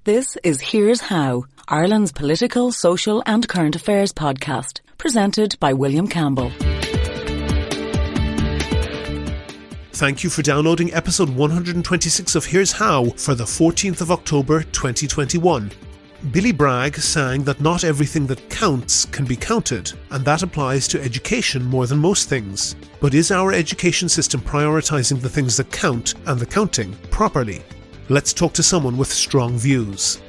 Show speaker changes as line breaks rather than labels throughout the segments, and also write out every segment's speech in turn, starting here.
This is Here's How, Ireland's political, social and current affairs podcast, presented by William Campbell.
Thank you for downloading episode 126 of Here's How for the 14th of October 2021. Billy Bragg sang that not everything that counts can be counted, and that applies to education more than most things. But is our education system prioritising the things that count and the counting properly? Let's talk to someone with strong views.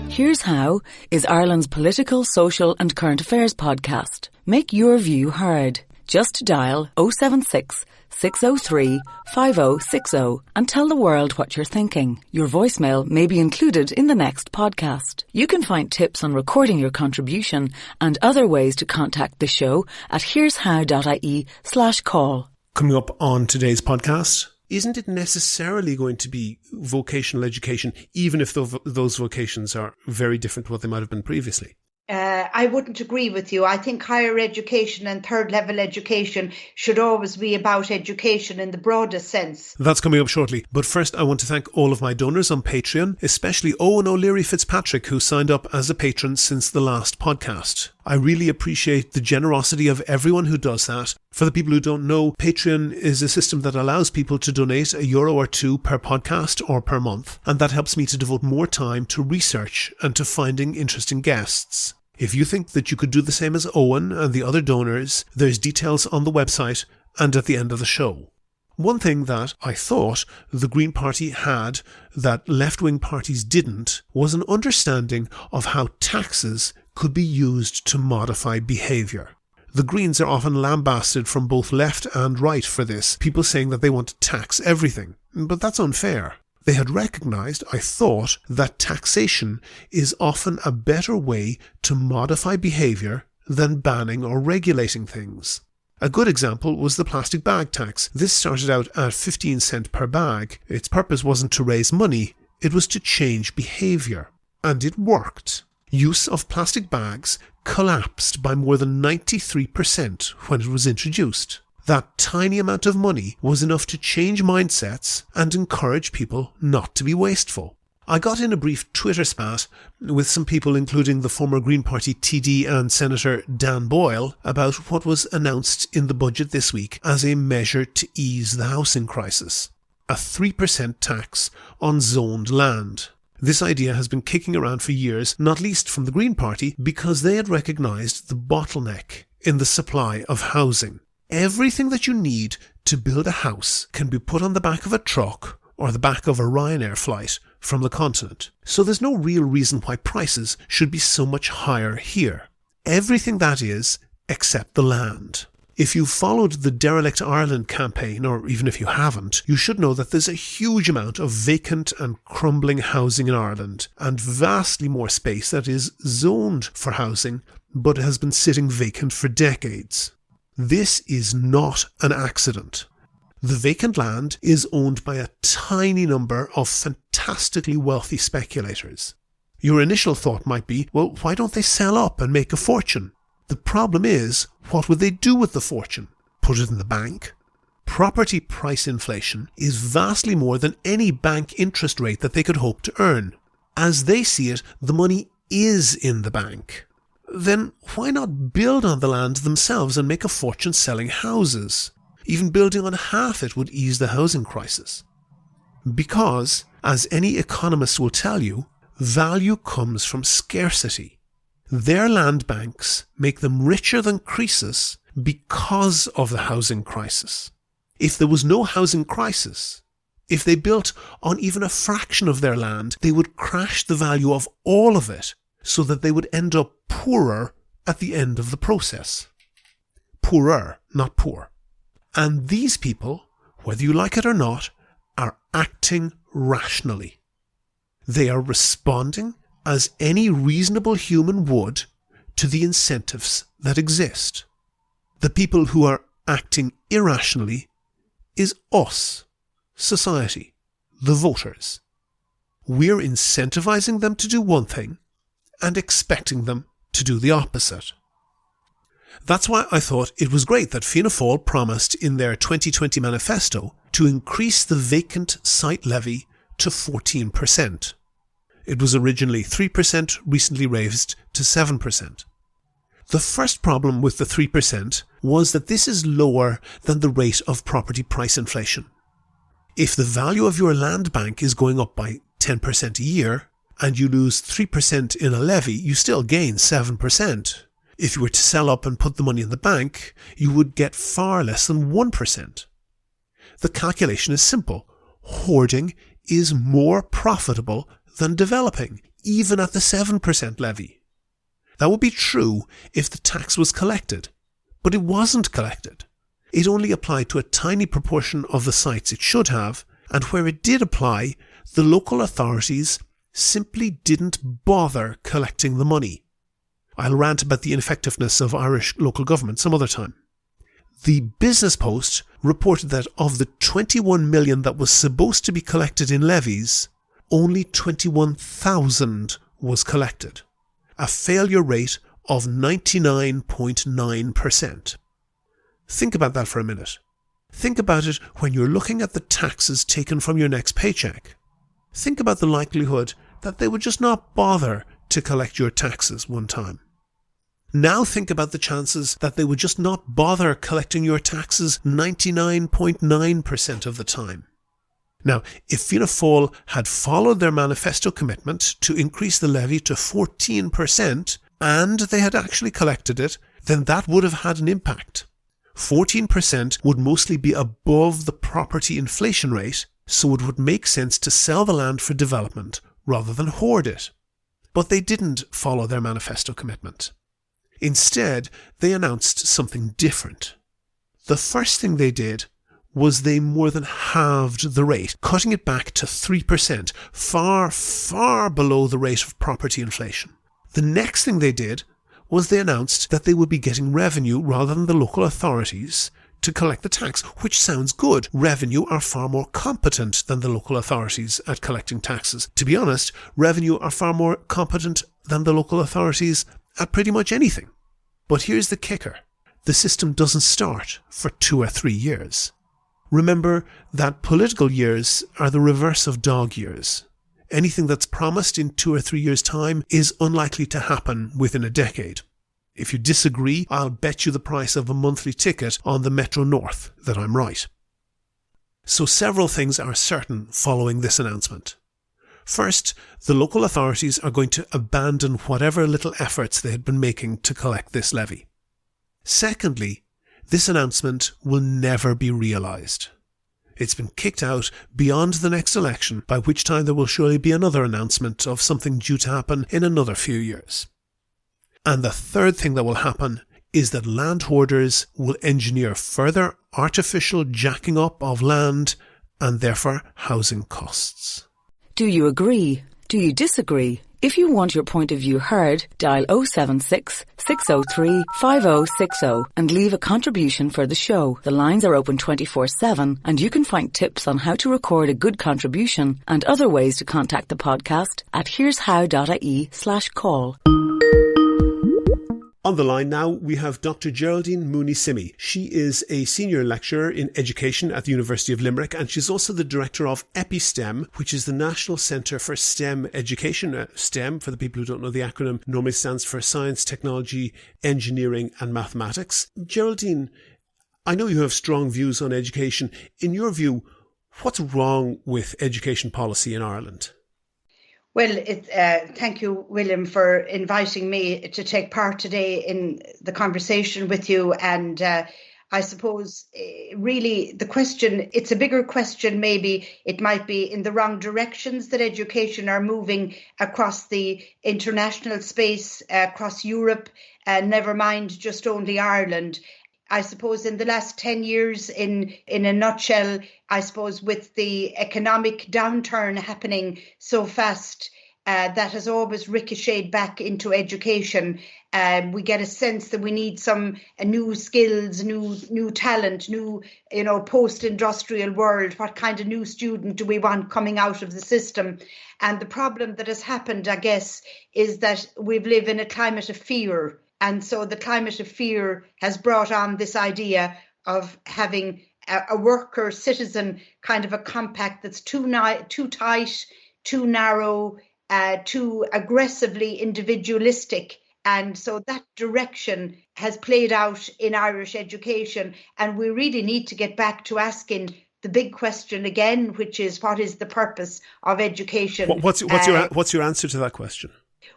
Here's How is Ireland's political, social and current affairs podcast. Make your view heard. Just dial 076 603 5060 and tell the world what you're thinking. Your voicemail may be included in the next podcast. You can find tips on recording your contribution and other ways to contact the show at here'show.ie/call.
Coming up on today's podcast, isn't it necessarily going to be vocational education, even if those vocations are very different to what they might have been previously?
I wouldn't agree with you. I think higher education and third level education should always be about education in the broadest sense.
That's coming up shortly. But first, I want to thank all of my donors on Patreon, especially Owen O'Leary Fitzpatrick, who signed up as a patron since the last podcast. I really appreciate the generosity of everyone who does that. For the people who don't know, Patreon is a system that allows people to donate €1 or €2 per podcast or per month, and that helps me to devote more time to research and to finding interesting guests. If you think that you could do the same as Owen and the other donors, there's details on the website and at the end of the show. One thing that I thought the Green Party had that left-wing parties didn't was an understanding of how taxes could be used to modify behaviour. The Greens are often lambasted from both left and right for this, people saying that they want to tax everything. But that's unfair. They had recognised, I thought, that taxation is often a better way to modify behaviour than banning or regulating things. A good example was the plastic bag tax. This started out at 15 cents per bag. Its purpose wasn't to raise money, it was to change behaviour. And it worked. Use of plastic bags collapsed by more than 93% when it was introduced. That tiny amount of money was enough to change mindsets and encourage people not to be wasteful. I got in a brief Twitter spat with some people, including the former Green Party TD and Senator Dan Boyle, about what was announced in the budget this week as a measure to ease the housing crisis. A 3% tax on zoned land. This idea has been kicking around for years, not least from the Green Party, because they had recognised the bottleneck in the supply of housing. Everything that you need to build a house can be put on the back of a truck or the back of a Ryanair flight from the continent. So there's no real reason why prices should be so much higher here. Everything that is, except the land. If you've followed the Derelict Ireland campaign, or even if you haven't, you should know that there's a huge amount of vacant and crumbling housing in Ireland, and vastly more space that is zoned for housing, but has been sitting vacant for decades. This is not an accident. The vacant land is owned by a tiny number of fantastically wealthy speculators. Your initial thought might be, well, why don't they sell up and make a fortune? The problem is, what would they do with the fortune? Put it in the bank? Property price inflation is vastly more than any bank interest rate that they could hope to earn. As they see it, the money is in the bank. Then why not build on the land themselves and make a fortune selling houses? Even building on half it would ease the housing crisis. Because, as any economist will tell you, value comes from scarcity. Their land banks make them richer than Croesus because of the housing crisis. If there was no housing crisis, if they built on even a fraction of their land, they would crash the value of all of it, so that they would end up poorer at the end of the process. Poorer, not poor. And these people, whether you like it or not, are acting rationally. They are responding as any reasonable human would to the incentives that exist. The people who are acting irrationally is us, society, the voters. We're incentivizing them to do one thing and expecting them to do the opposite. That's why I thought it was great that Fianna Fáil promised in their 2020 manifesto to increase the vacant site levy to 14%. It was originally 3%, recently raised to 7%. The first problem with the 3% was that this is lower than the rate of property price inflation. If the value of your land bank is going up by 10% a year, and you lose 3% in a levy, you still gain 7%. If you were to sell up and put the money in the bank, you would get far less than 1%. The calculation is simple. Hoarding is more profitable than developing, even at the 7% levy. That would be true if the tax was collected, but it wasn't collected. It only applied to a tiny proportion of the sites it should have, and where it did apply, the local authorities simply didn't bother collecting the money. I'll rant about the ineffectiveness of Irish local government some other time. The Business Post reported that of the 21 million that was supposed to be collected in levies, only 21,000 was collected, a failure rate of 99.9%. Think about that for a minute. Think about it when you're looking at the taxes taken from your next paycheck. Think about the likelihood that they would just not bother to collect your taxes one time. Now think about the chances that they would just not bother collecting your taxes 99.9% of the time. Now, if Fianna Fáil had followed their manifesto commitment to increase the levy to 14% and they had actually collected it, then that would have had an impact. 14% would mostly be above the property inflation rate, so it would make sense to sell the land for development rather than hoard it. But they didn't follow their manifesto commitment. Instead, they announced something different. The first thing they did was they more than halved the rate, cutting it back to 3%, far, far below the rate of property inflation. The next thing they did was they announced that they would be getting revenue rather than the local authorities to collect the tax, which sounds good. Revenue are far more competent than the local authorities at collecting taxes. To be honest, revenue are far more competent than the local authorities at pretty much anything. But here's the kicker. The system doesn't start for 2 or 3 years. Remember that political years are the reverse of dog years. Anything that's promised in 2 or 3 years' time is unlikely to happen within a decade. If you disagree, I'll bet you the price of a monthly ticket on the Metro North that I'm right. So several things are certain following this announcement. First, the local authorities are going to abandon whatever little efforts they had been making to collect this levy. Secondly, this announcement will never be realised. It's been kicked out beyond the next election, by which time there will surely be another announcement of something due to happen in another few years. And the third thing that will happen is that land hoarders will engineer further artificial jacking up of land and therefore housing costs.
Do you agree? Do you disagree? If you want your point of view heard, dial 076 603 5060 and leave a contribution for the show. The lines are open 24/7 and you can find tips on how to record a good contribution and other ways to contact the podcast at here'show.ie/call.
On the line now, we have Dr. Geraldine Mooney-Simi. She is a senior lecturer in education at the University of Limerick, and she's also the director of EpiSTEM, which is the National Centre for STEM Education. STEM, for the people who don't know the acronym, normally stands for Science, Technology, Engineering and Mathematics. Geraldine, I know you have strong views on education. In your view, what's wrong with education policy in Ireland?
Well, thank you, William, for inviting me to take part today in the conversation with you. And I suppose really the question, it's a bigger question. Maybe it might be in the wrong directions that education are moving across the international space, across Europe, never mind just only Ireland. I suppose in the last 10 years, in a nutshell, I suppose with the economic downturn happening so fast, that has always ricocheted back into education. We get a sense that we need some new skills, new talent, new, post-industrial world. What kind of new student do we want coming out of the system? And the problem that has happened, I guess, is that we live in a climate of fear. And so the climate of fear has brought on this idea of having a worker citizen kind of a compact that's too tight, too narrow, too aggressively individualistic. And so that direction has played out in Irish education. And we really need to get back to asking the big question again, which is, what is the purpose of education?
What's your answer to that question?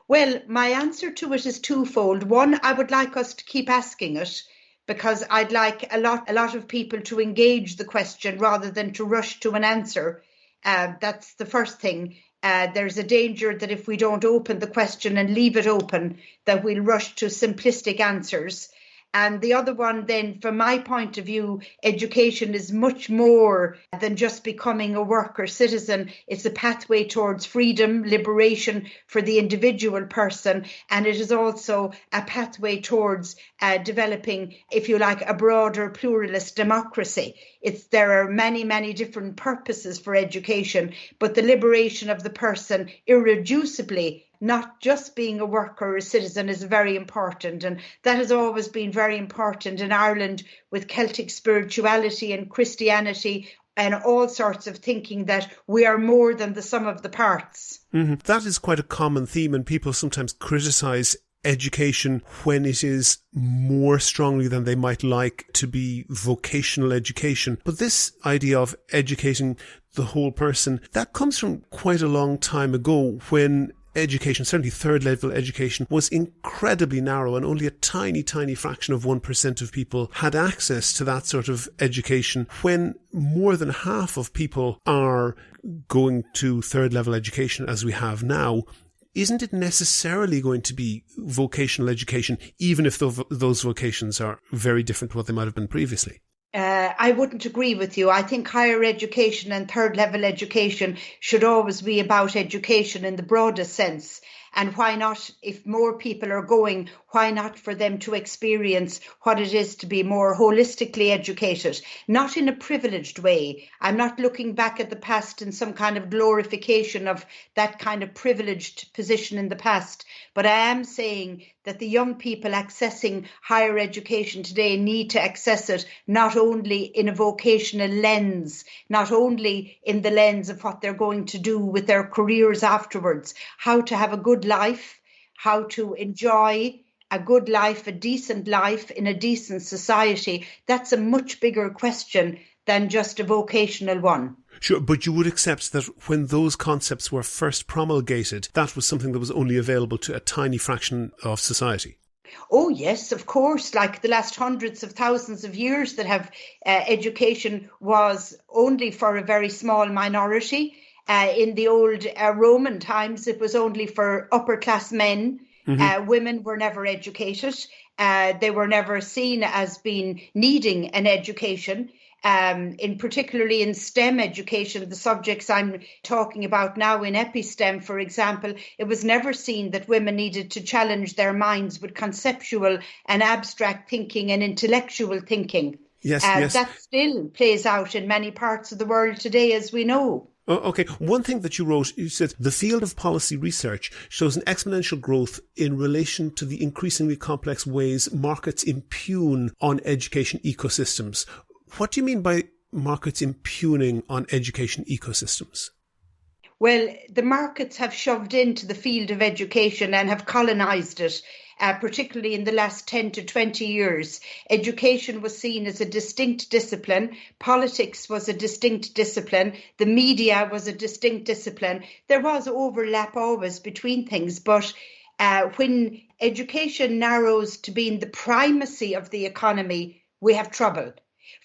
Well, my answer to it is twofold. One, I would like us to keep asking it, because I'd like a lot of people to engage the question rather than to rush to an answer. That's the first thing. There's a danger that if we don't open the question and leave it open, that we'll rush to simplistic answers. And the other one, then, from my point of view, education is much more than just becoming a worker citizen. It's a pathway towards freedom, liberation for the individual person. And it is also a pathway towards developing, if you like, a broader pluralist democracy. There are many, many different purposes for education, but the liberation of the person irreducibly, not just being a worker or a citizen, is very important. And that has always been very important in Ireland, with Celtic spirituality and Christianity and all sorts of thinking that we are more than the sum of the parts.
Mm-hmm. That is quite a common theme, and people sometimes criticise education when it is more strongly than they might like to be vocational education. But this idea of educating the whole person, that comes from quite a long time ago, when education, certainly third level education, was incredibly narrow, and only a tiny, tiny fraction of 1% of people had access to that sort of education. When more than half of people are going to third level education as we have now, isn't it necessarily going to be vocational education, even if those vocations are very different to what they might have been previously?
I wouldn't agree with you. I think higher education and third level education should always be about education in the broadest sense. And why not, if more people are going, why not for them to experience what it is to be more holistically educated, not in a privileged way. I'm not looking back at the past in some kind of glorification of that kind of privileged position in the past, but I am saying that the young people accessing higher education today need to access it not only in a vocational lens, not only in the lens of what they're going to do with their careers afterwards, how to have a good life, how to enjoy a good life, a decent life in a decent society. That's a much bigger question than just a vocational one.
Sure, but you would accept that when those concepts were first promulgated, that was something that was only available to a tiny fraction of society.
Oh, yes, of course. Like the last hundreds of thousands of years that have education was only for a very small minority. In the old Roman times, it was only for upper class men. Mm-hmm. Women were never educated. They were never seen as being needing an education. Particularly in STEM education, the subjects I'm talking about now in epistem, for example, it was never seen that women needed to challenge their minds with conceptual and abstract thinking and intellectual thinking.
Yes.
That still plays out in many parts of the world today, as we know.
Oh, okay. One thing that you wrote, you said, the field of policy research shows an exponential growth in relation to the increasingly complex ways markets impugn on education ecosystems. What do you mean by markets impugning on education ecosystems?
Well, the markets have shoved into the field of education and have colonised it, particularly in the last 10 to 20 years. Education was seen as a distinct discipline. Politics was a distinct discipline. The media was a distinct discipline. There was overlap always between things, but when education narrows to being the primacy of the economy, we have trouble.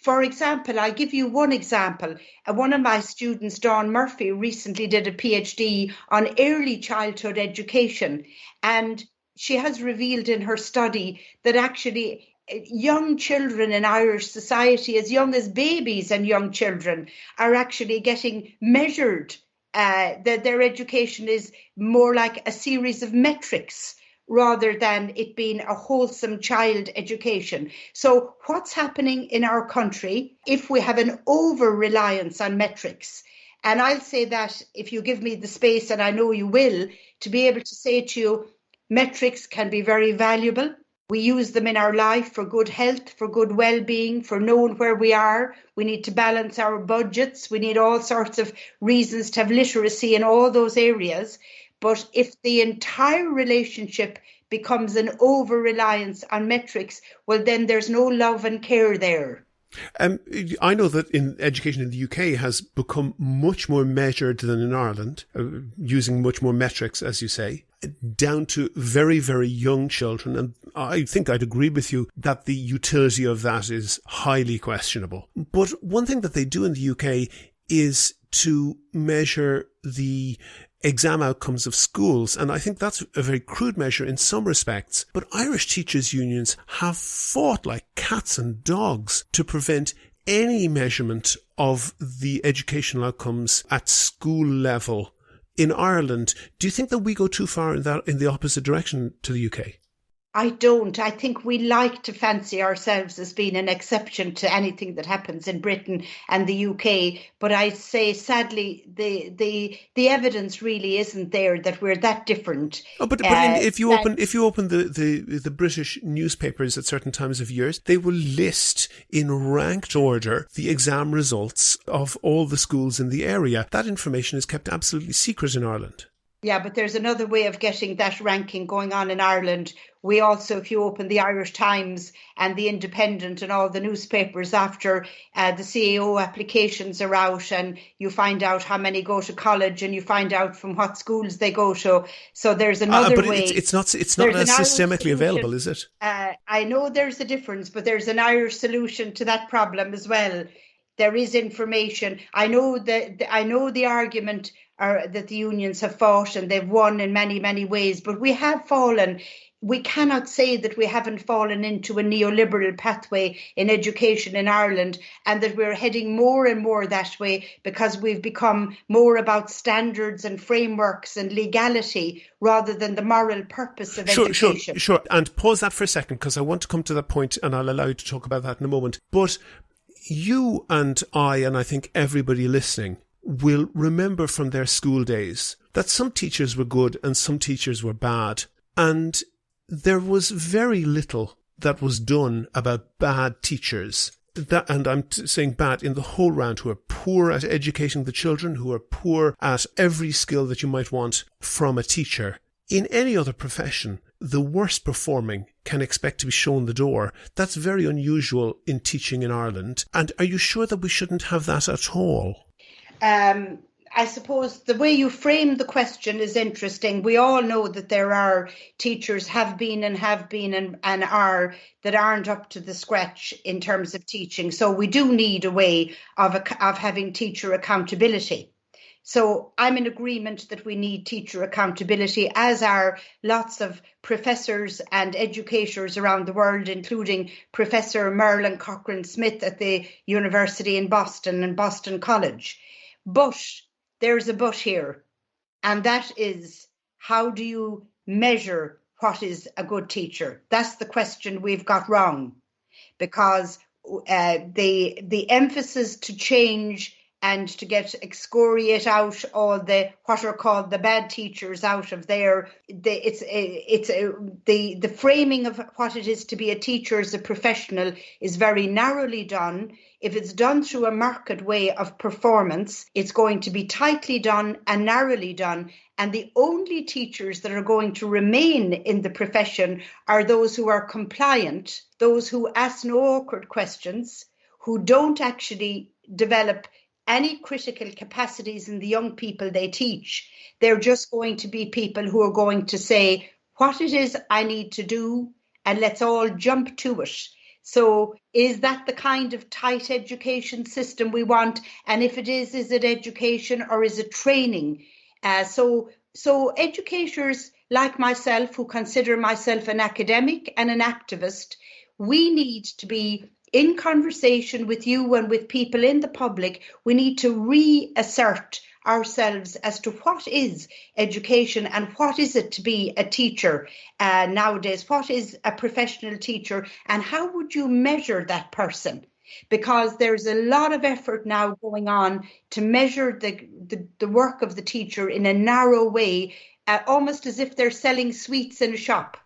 For example, I'll give you one example. One of my students, Dawn Murphy, recently did a PhD on early childhood education, and she has revealed in her study that actually young children in Irish society, as young as babies and young children, are actually getting measured. That their education is more like a series of metrics rather than it being a wholesome child education. So what's happening in our country if we have an over-reliance on metrics? And I'll say that if you give me the space, and I know you will, to be able to say to you, metrics can be very valuable. We use them in our life for good health, for good well-being, for knowing where we are. We need to balance our budgets. We need all sorts of reasons to have literacy in all those areas. But if the entire relationship becomes an over-reliance on metrics, well, then there's no love and care there.
I know that in education in the UK has become much more measured than in Ireland, using much more metrics, as you say, down to very, very young children. And I think I'd agree with you that the utility of that is highly questionable. But one thing that they do in the UK is to measure the exam outcomes of schools. And I think that's a very crude measure in some respects. But Irish teachers' unions have fought like cats and dogs to prevent any measurement of the educational outcomes at school level in Ireland. Do you think that we go too far in the opposite direction to the UK?
I don't. I think we like to fancy ourselves as being an exception to anything that happens in Britain and the UK. But I say, sadly, the evidence really isn't there that we're that different.
Oh, but if you open the British newspapers at certain times of years, they will list in ranked order the exam results of all the schools in the area. That information is kept absolutely secret in Ireland.
Yeah, but there's another way of getting that ranking going on in Ireland. We also, if you open the Irish Times and the Independent and all the newspapers after the CAO applications are out, and you find out how many go to college and you find out from what schools they go to. So there's another way.
But it's not as systemically available, is it?
I know there's a difference, but there's an Irish solution to that problem as well. There is information. I know the argument that the unions have fought, and they've won in many, many ways, but we have fallen. We cannot say that we haven't fallen into a neoliberal pathway in education in Ireland, and that we're heading more and more that way because we've become more about standards and frameworks and legality rather than the moral purpose of education.
Sure. And pause that for a second, because I want to come to that point, and I'll allow you to talk about that in a moment. But you and I think everybody listening will remember from their school days that some teachers were good and some teachers were bad. And there was very little that was done about bad teachers. And I'm saying bad in the whole round, who are poor at educating the children, who are poor at every skill that you might want from a teacher. In any other profession, the worst performing can expect to be shown the door. That's very unusual in teaching in Ireland. And are you sure that we shouldn't have that at all?
I suppose the way you frame the question is interesting. We all know that there are teachers have been and are that aren't up to the scratch in terms of teaching. So we do need a way of having teacher accountability. So I'm in agreement that we need teacher accountability, as are lots of professors and educators around the world, including Professor Merlin Cochrane-Smith at the University in Boston and Boston College. But there's a but here, and that is, how do you measure what is a good teacher? That's the question we've got wrong, because the emphasis to change and to excoriate out all what are called the bad teachers out of there. The framing of what it is to be a teacher as a professional is very narrowly done. If it's done through a market way of performance, it's going to be tightly done and narrowly done. And the only teachers that are going to remain in the profession are those who are compliant, those who ask no awkward questions, who don't actually develop any critical capacities in the young people they teach. They're just going to be people who are going to say what it is I need to do, and let's all jump to it. So is that the kind of tight education system we want? And if it is it education or is it training? So educators like myself, who consider myself an academic and an activist, we need to be in conversation with you and with people in the public. We need to reassert ourselves as to what is education and what is it to be a teacher nowadays. What is a professional teacher, and how would you measure that person? Because there's a lot of effort now going on to measure the work of the teacher in a narrow way, almost as if they're selling sweets in a shop.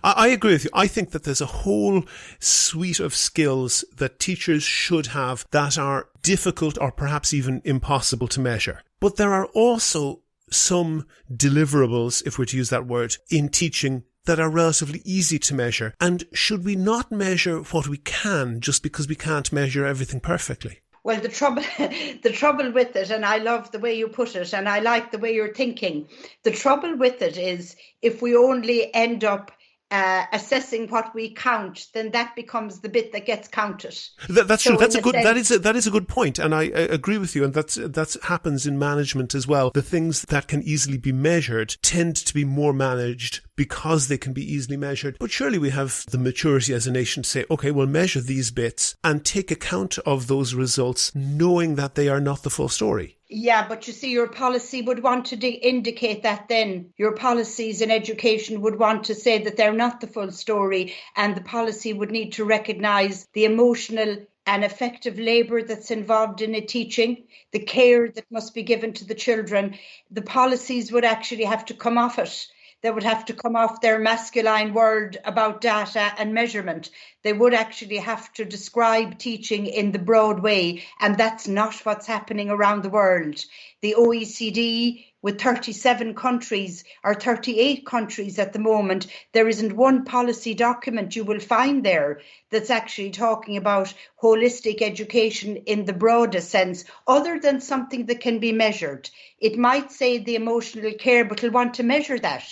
I agree with you. I think that there's a whole suite of skills that teachers should have that are difficult or perhaps even impossible to measure. But there are also some deliverables, if we're to use that word, in teaching that are relatively easy to measure. And should we not measure what we can just because we can't measure everything perfectly?
Well, the trouble with it, and I love the way you put it, and I like the way you're thinking. The trouble with it is if we only end up assessing what we count, then that becomes the bit that gets counted.
That's true. That is a good point, and I agree with you. And that happens in management as well. The things that can easily be measured tend to be more managed because they can be easily measured. But surely we have the maturity as a nation to say, okay, we'll measure these bits and take account of those results, knowing that they are not the full story.
Yeah, but you see, your policy would want to indicate that then. Your policies in education would want to say that they're not the full story, and the policy would need to recognise the emotional and effective labour that's involved in a teaching, the care that must be given to the children. The policies would actually have to come off it. They would have to come off their masculine word about data and measurement. They would actually have to describe teaching in the broad way, and that's not what's happening around the world. The OECD, with 37 countries or 38 countries at the moment, there isn't one policy document you will find there that's actually talking about holistic education in the broadest sense, other than something that can be measured. It might say the emotional care, but it'll want to measure that.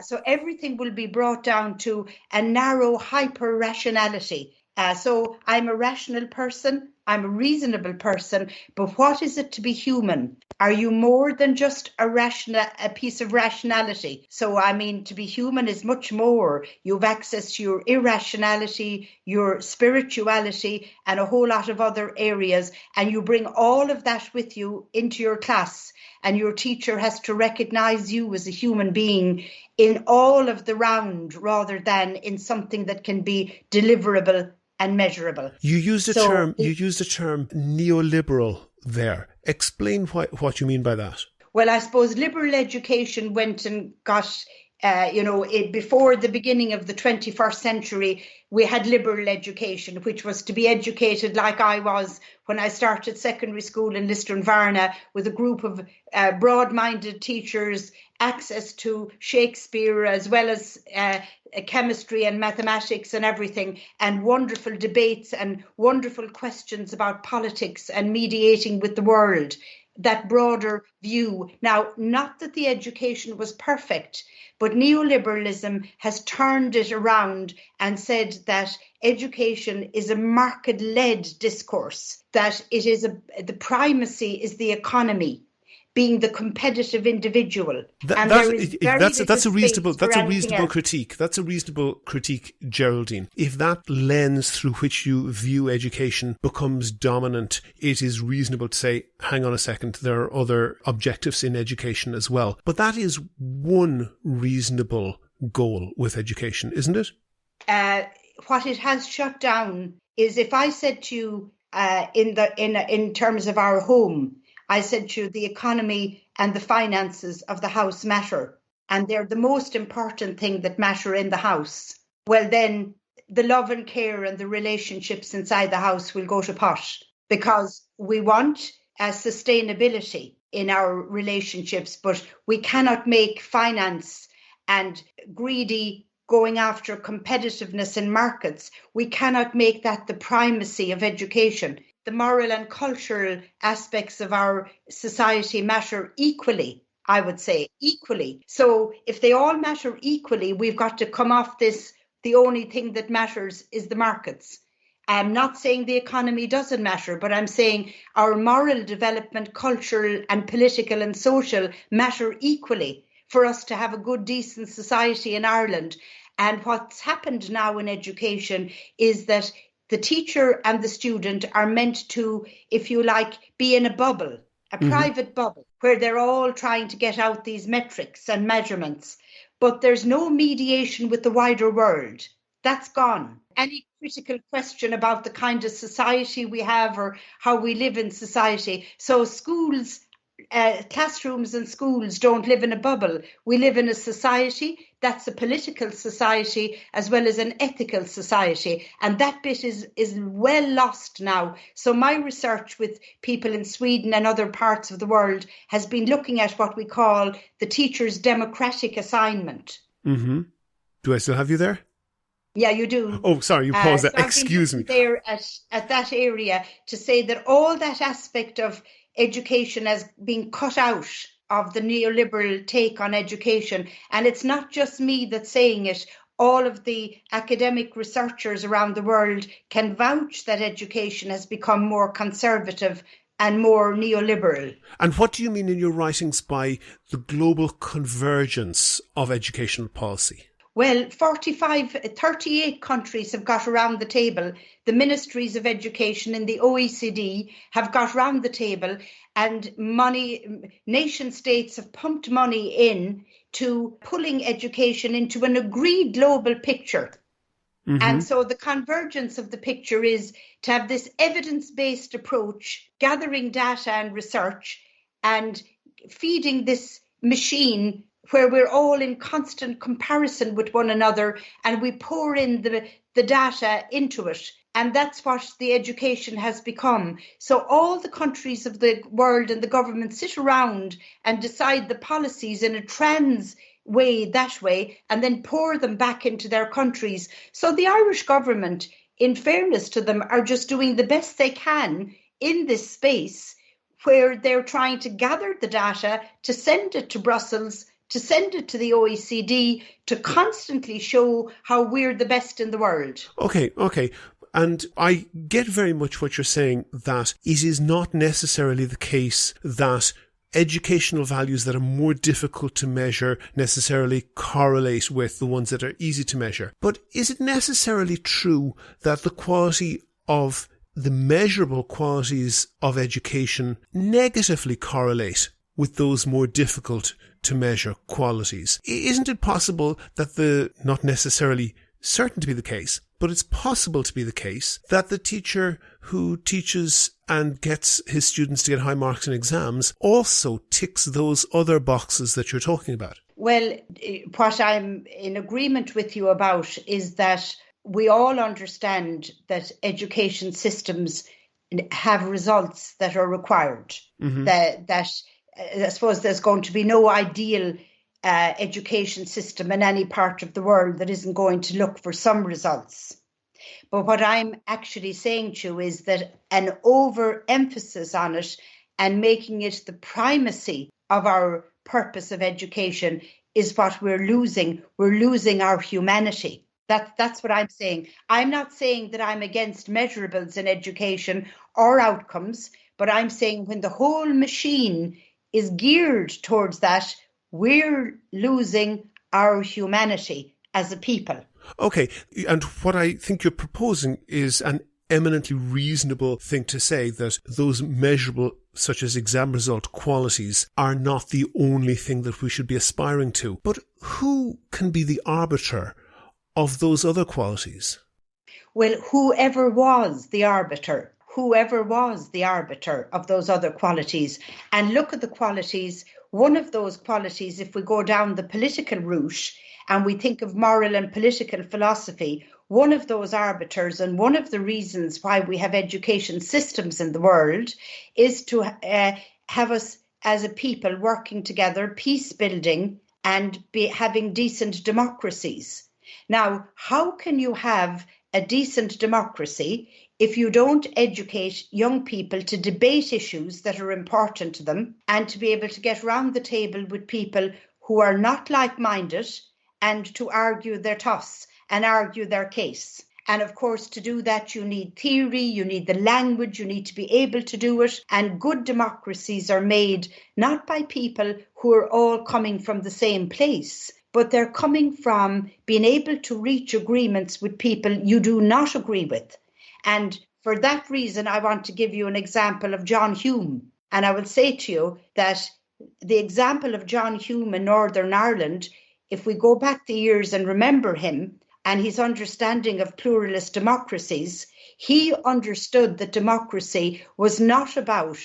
So everything will be brought down to a narrow hyper-rationality. So I'm a rational person, I'm a reasonable person, but what is it to be human? Are you more than just a piece of rationality? So, I mean, to be human is much more. You have access to your irrationality, your spirituality, and a whole lot of other areas, and you bring all of that with you into your class, and your teacher has to recognise you as a human being in all of the round rather than in something that can be deliverable and measurable.
You used the term neoliberal there. Explain what you mean by that.
Well, I suppose liberal education went and got, before the beginning of the 21st century, we had liberal education, which was to be educated like I was when I started secondary school in Lisdoonvarna, with a group of broad-minded teachers, access to Shakespeare as well as chemistry and mathematics and everything, and wonderful debates and wonderful questions about politics and mediating with the world. That broader view. Now, not that the education was perfect, but neoliberalism has turned it around and said that education is a market-led discourse, that it is the primacy is the economy, being the competitive individual.
That's a reasonable critique. That's a reasonable critique, Geraldine. If that lens through which you view education becomes dominant, it is reasonable to say, hang on a second, there are other objectives in education as well. But that is one reasonable goal with education, isn't it?
What it has shut down is, if I said to you in terms of our home, I said to you, the economy and the finances of the house matter, and they're the most important thing that matter in the house. Well, then the love and care and the relationships inside the house will go to pot, because we want sustainability in our relationships, but we cannot make finance and greedy going after competitiveness in markets. We cannot make that the primacy of education. The moral and cultural aspects of our society matter equally, I would say, equally. So if they all matter equally, we've got to come off this, the only thing that matters is the markets. I'm not saying the economy doesn't matter, but I'm saying our moral development, cultural and political and social matter equally for us to have a good, decent society in Ireland. And what's happened now in education is that the teacher and the student are meant to, if you like, be in a bubble, a private bubble, where they're all trying to get out these metrics and measurements. But there's no mediation with the wider world. That's gone. Any critical question about the kind of society we have or how we live in society. So schools classrooms and schools don't live in a bubble. We live in a society that's a political society as well as an ethical society. And that bit is well lost now. So my research with people in Sweden and other parts of the world has been looking at what we call the teacher's democratic assignment.
Mm-hmm. Do I still have you there?
Yeah, you do.
Oh, sorry, you paused that.
So
Excuse me.
There at that area to say that all that aspect of education has been cut out of the neoliberal take on education. And it's not just me that's saying it. All of the academic researchers around the world can vouch that education has become more conservative and more neoliberal.
And what do you mean in your writings by the global convergence of educational policy?
Well, 38 countries have got around the table. The ministries of education in the OECD have got around the table, and nation states have pumped money in to pulling education into an agreed global picture. Mm-hmm. And so the convergence of the picture is to have this evidence-based approach, gathering data and research and feeding this machine where we're all in constant comparison with one another and we pour in the data into it. And that's what the education has become. So all the countries of the world and the government sit around and decide the policies in a trans way, that way, and then pour them back into their countries. So the Irish government, in fairness to them, are just doing the best they can in this space where they're trying to gather the data, to send it to Brussels, to send it to the OECD, to constantly show how we're the best in the world.
Okay. And I get very much what you're saying, that it is not necessarily the case that educational values that are more difficult to measure necessarily correlate with the ones that are easy to measure. But is it necessarily true that the quality of the measurable qualities of education negatively correlate with those more difficult to measure qualities? Isn't it possible that not necessarily certain to be the case, but it's possible to be the case that the teacher who teaches and gets his students to get high marks in exams also ticks those other boxes that you're talking about?
Well, what I'm in agreement with you about is that we all understand that education systems have results that are required, mm-hmm. that I suppose there's going to be no ideal education system in any part of the world that isn't going to look for some results. But what I'm actually saying to you is that an overemphasis on it and making it the primacy of our purpose of education is what we're losing. We're losing our humanity. That's what I'm saying. I'm not saying that I'm against measurables in education or outcomes, but I'm saying when the whole machine is geared towards that, we're losing our humanity as a people.
Okay, and what I think you're proposing is an eminently reasonable thing to say, that those measurable, such as exam result qualities, are not the only thing that we should be aspiring to. But who can be the arbiter of those other qualities?
Well, whoever was the arbiter of those other qualities. And look at the qualities. One of those qualities, if we go down the political route and we think of moral and political philosophy, one of those arbiters and one of the reasons why we have education systems in the world is to have us as a people working together, peace building, and having decent democracies. Now, how can you have a decent democracy if you don't educate young people to debate issues that are important to them and to be able to get round the table with people who are not like-minded and to argue their toss and argue their case? And of course, to do that, you need theory, you need the language, you need to be able to do it. And good democracies are made not by people who are all coming from the same place, but they're coming from being able to reach agreements with people you do not agree with. And for that reason, I want to give you an example of John Hume. And I will say to you that the example of John Hume in Northern Ireland, if we go back the years and remember him and his understanding of pluralist democracies, he understood that democracy was not about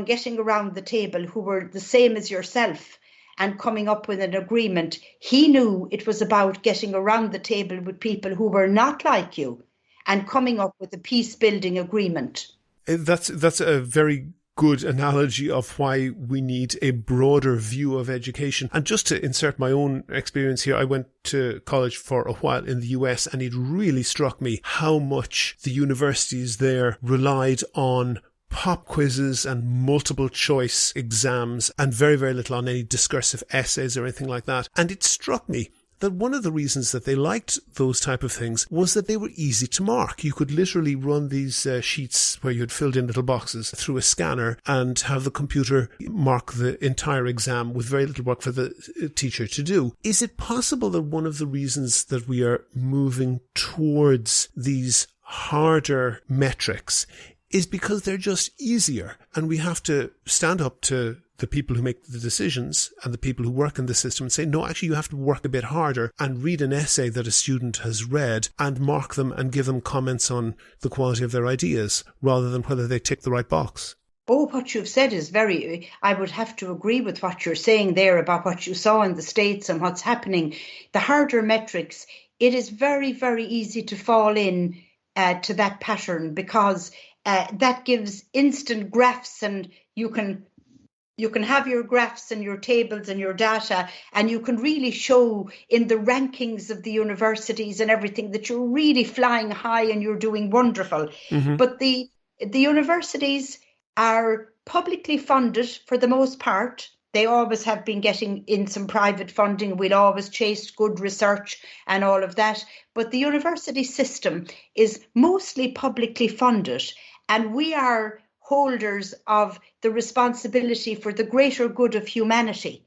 getting around the table who were the same as yourself and coming up with an agreement. He knew it was about getting around the table with people who were not like you and coming up with a peace-building agreement.
That's a very good analogy of why we need a broader view of education. And just to insert my own experience here, I went to college for a while in the US, and it really struck me how much the universities there relied on pop quizzes and multiple choice exams and very, very little on any discursive essays or anything like that. And it struck me that one of the reasons that they liked those type of things was that they were easy to mark. You could literally run these sheets where you had filled in little boxes through a scanner and have the computer mark the entire exam with very little work for the teacher to do. Is it possible that one of the reasons that we are moving towards these harder metrics is because they're just easier, and we have to stand up to the people who make the decisions and the people who work in the system and say, no, actually you have to work a bit harder and read an essay that a student has read and mark them and give them comments on the quality of their ideas rather than whether they tick the right box?
Oh, what you've said is I would have to agree with what you're saying there about what you saw in the States and what's happening. The harder metrics, it is very, very easy to fall in to that pattern because that gives instant graphs, and you can have your graphs and your tables and your data, and you can really show in the rankings of the universities and everything that you're really flying high and you're doing wonderful. Mm-hmm. But the universities are publicly funded for the most part. They always have been getting in some private funding. We'll always chase good research and all of that. But the university system is mostly publicly funded, and we are holders of the responsibility for the greater good of humanity.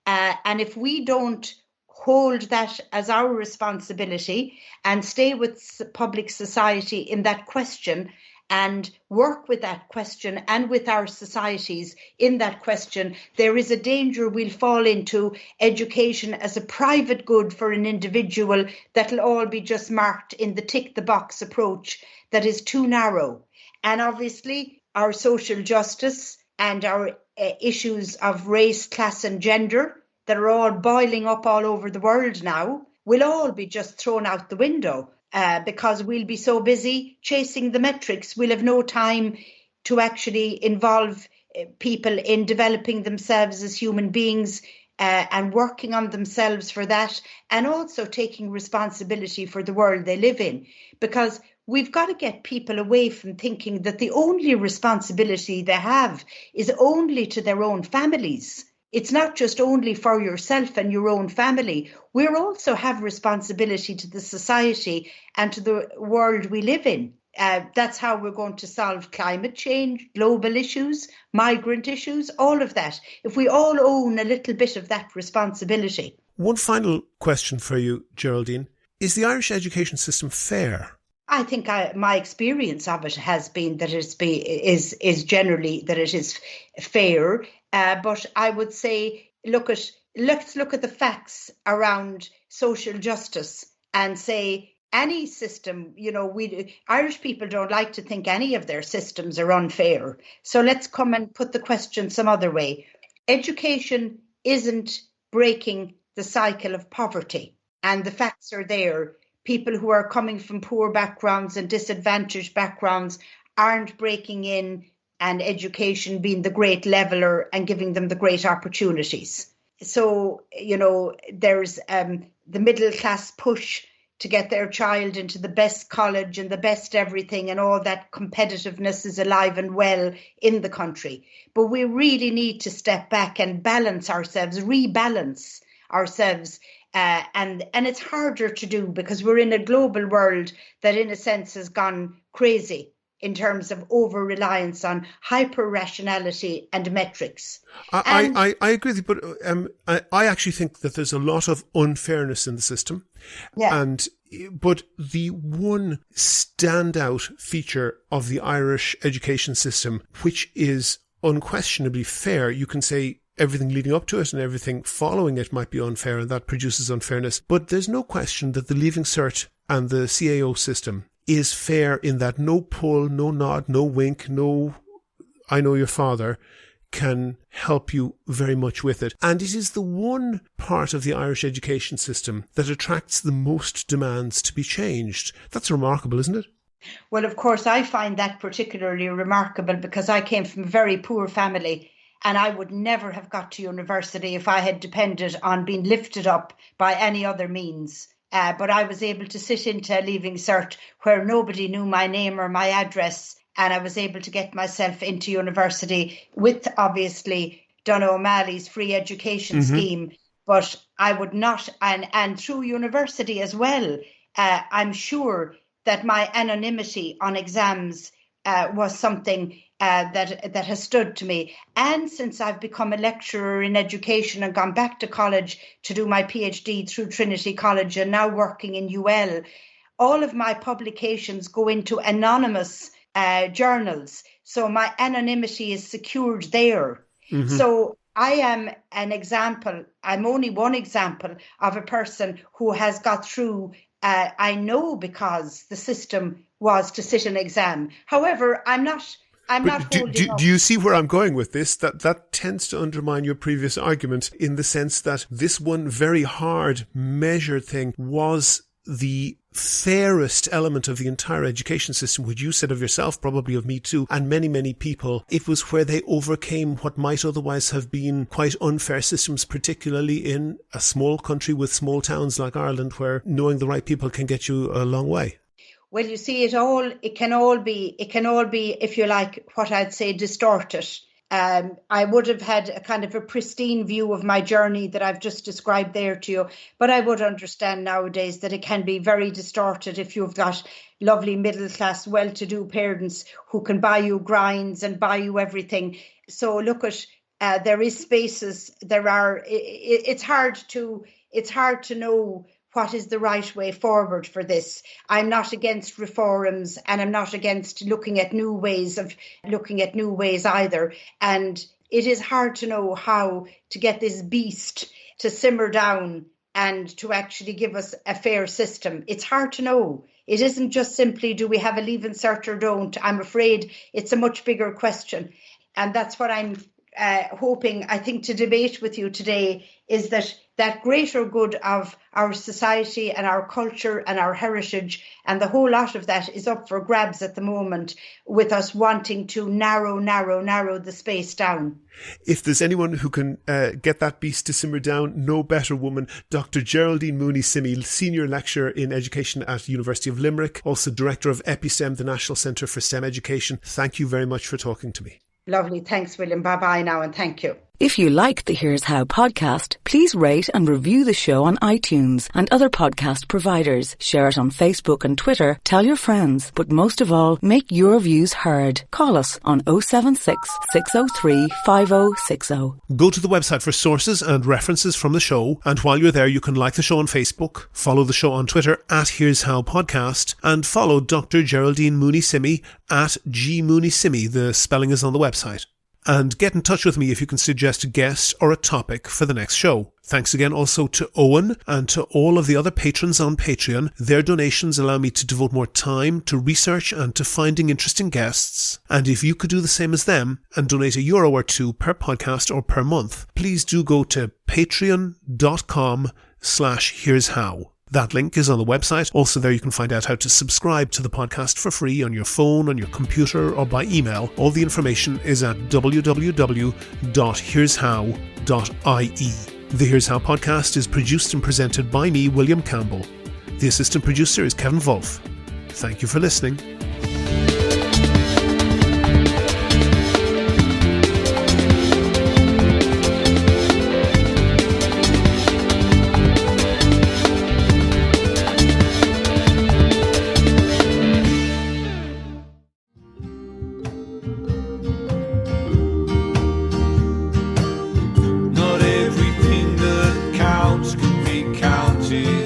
And if we don't hold that as our responsibility and stay with public society in that question and work with that question and with our societies in that question, there is a danger we'll fall into education as a private good for an individual that'll all be just marked in the tick the box approach that is too narrow. And obviously, our social justice and our issues of race, class and gender that are all boiling up all over the world now will all be just thrown out the window because we'll be so busy chasing the metrics. We'll have no time to actually involve people in developing themselves as human beings and working on themselves for that, and also taking responsibility for the world they live in, because we've got to get people away from thinking that the only responsibility they have is only to their own families. It's not just only for yourself and your own family. We also have responsibility to the society and to the world we live in. That's how we're going to solve climate change, global issues, migrant issues, all of that, if we all own a little bit of that responsibility.
One final question for you, Geraldine. Is the Irish education system fair?
I think my experience of it has been that is generally that it is fair. But I would say, let's look at the facts around social justice and say any system, Irish people don't like to think any of their systems are unfair. So let's come and put the question some other way. Education isn't breaking the cycle of poverty, and the facts are there. People who are coming from poor backgrounds and disadvantaged backgrounds aren't breaking in, and education being the great leveler and giving them the great opportunities. So, there's the middle class push to get their child into the best college and the best everything, and all that competitiveness is alive and well in the country. But we really need to step back and balance ourselves, rebalance ourselves. And it's harder to do because we're in a global world that in a sense has gone crazy in terms of over-reliance on hyper-rationality and metrics.
I agree with you, but I actually think that there's a lot of unfairness in the system.
Yeah.
But the one standout feature of the Irish education system, which is unquestionably fair, you can say everything leading up to it and everything following it might be unfair, and that produces unfairness. But there's no question that the Leaving Cert and the CAO system is fair in that no pull, no nod, no wink, no I know your father, can help you very much with it. And it is the one part of the Irish education system that attracts the most demands to be changed. That's remarkable, isn't it?
Well, of course, I find that particularly remarkable because I came from a very poor family and I would never have got to university if I had depended on being lifted up by any other means. But I was able to sit into a Leaving Cert where nobody knew my name or my address, and I was able to get myself into university with, obviously, Donogh O'Malley's free education scheme. But I would not, and through university as well, I'm sure that my anonymity on exams was something that has stood to me. And since I've become a lecturer in education and gone back to college to do my PhD through Trinity College and now working in UL, all of my publications go into anonymous journals. So my anonymity is secured there. So I am an example. I'm only one example of a person who has got through. I know because the system was to sit an exam. However, I'm not holding up.
Do you see where I'm going with this? That tends to undermine your previous argument in the sense that this one very hard measured thing was the fairest element of the entire education system, which you said of yourself, probably of me too, and many, many people. It was where they overcame what might otherwise have been quite unfair systems, particularly in a small country with small towns like Ireland, where knowing the right people can get you a long way.
Well, you see, it can all be, if you like, what I'd say distorted. I would have had a kind of a pristine view of my journey that I've just described there to you. But I would understand nowadays that it can be very distorted if you've got lovely middle class, well-to-do parents who can buy you grinds and buy you everything. So look at, there is spaces, it's hard to know what is the right way forward for this. I'm not against reforms and I'm not against looking at new ways either. And it is hard to know how to get this beast to simmer down and to actually give us a fair system. It's hard to know. It isn't just simply, do we have a Leaving Cert or don't? I'm afraid it's a much bigger question. And that's what I'm hoping, I think, to debate with you today is that greater good of our society and our culture and our heritage and the whole lot of that is up for grabs at the moment, with us wanting to narrow the space down.
If there's anyone who can get that beast to simmer down, no better woman. Dr. Geraldine Mooney-Simmy, Senior Lecturer in Education at University of Limerick, also Director of EpiSTEM, the National Centre for STEM Education. Thank you very much for talking to me.
Lovely. Thanks, William. Bye-bye now, and thank you.
If you liked the Here's How podcast, please rate and review the show on iTunes and other podcast providers. Share it on Facebook and Twitter. Tell your friends. But most of all, make your views heard. Call us on 076 603 5060.
Go to the website for sources and references from the show. And while you're there, you can like the show on Facebook, follow the show on Twitter at Here's How Podcast, and follow Dr. Geraldine Mooney-Simmy at gmooney-simmy. The spelling is on the website. And get in touch with me if you can suggest a guest or a topic for the next show. Thanks again also to Owen and to all of the other patrons on Patreon. Their donations allow me to devote more time to research and to finding interesting guests. And if you could do the same as them and donate €1 or €2 per podcast or per month, please do go to patreon.com/here'show. That link is on the website. Also there you can find out how to subscribe to the podcast for free on your phone, on your computer, or by email. All the information is at www.here'show.ie. The Here's How podcast is produced and presented by me, William Campbell. The assistant producer is Kevin Wolf. Thank you for listening.
Not everything that counts can be counted.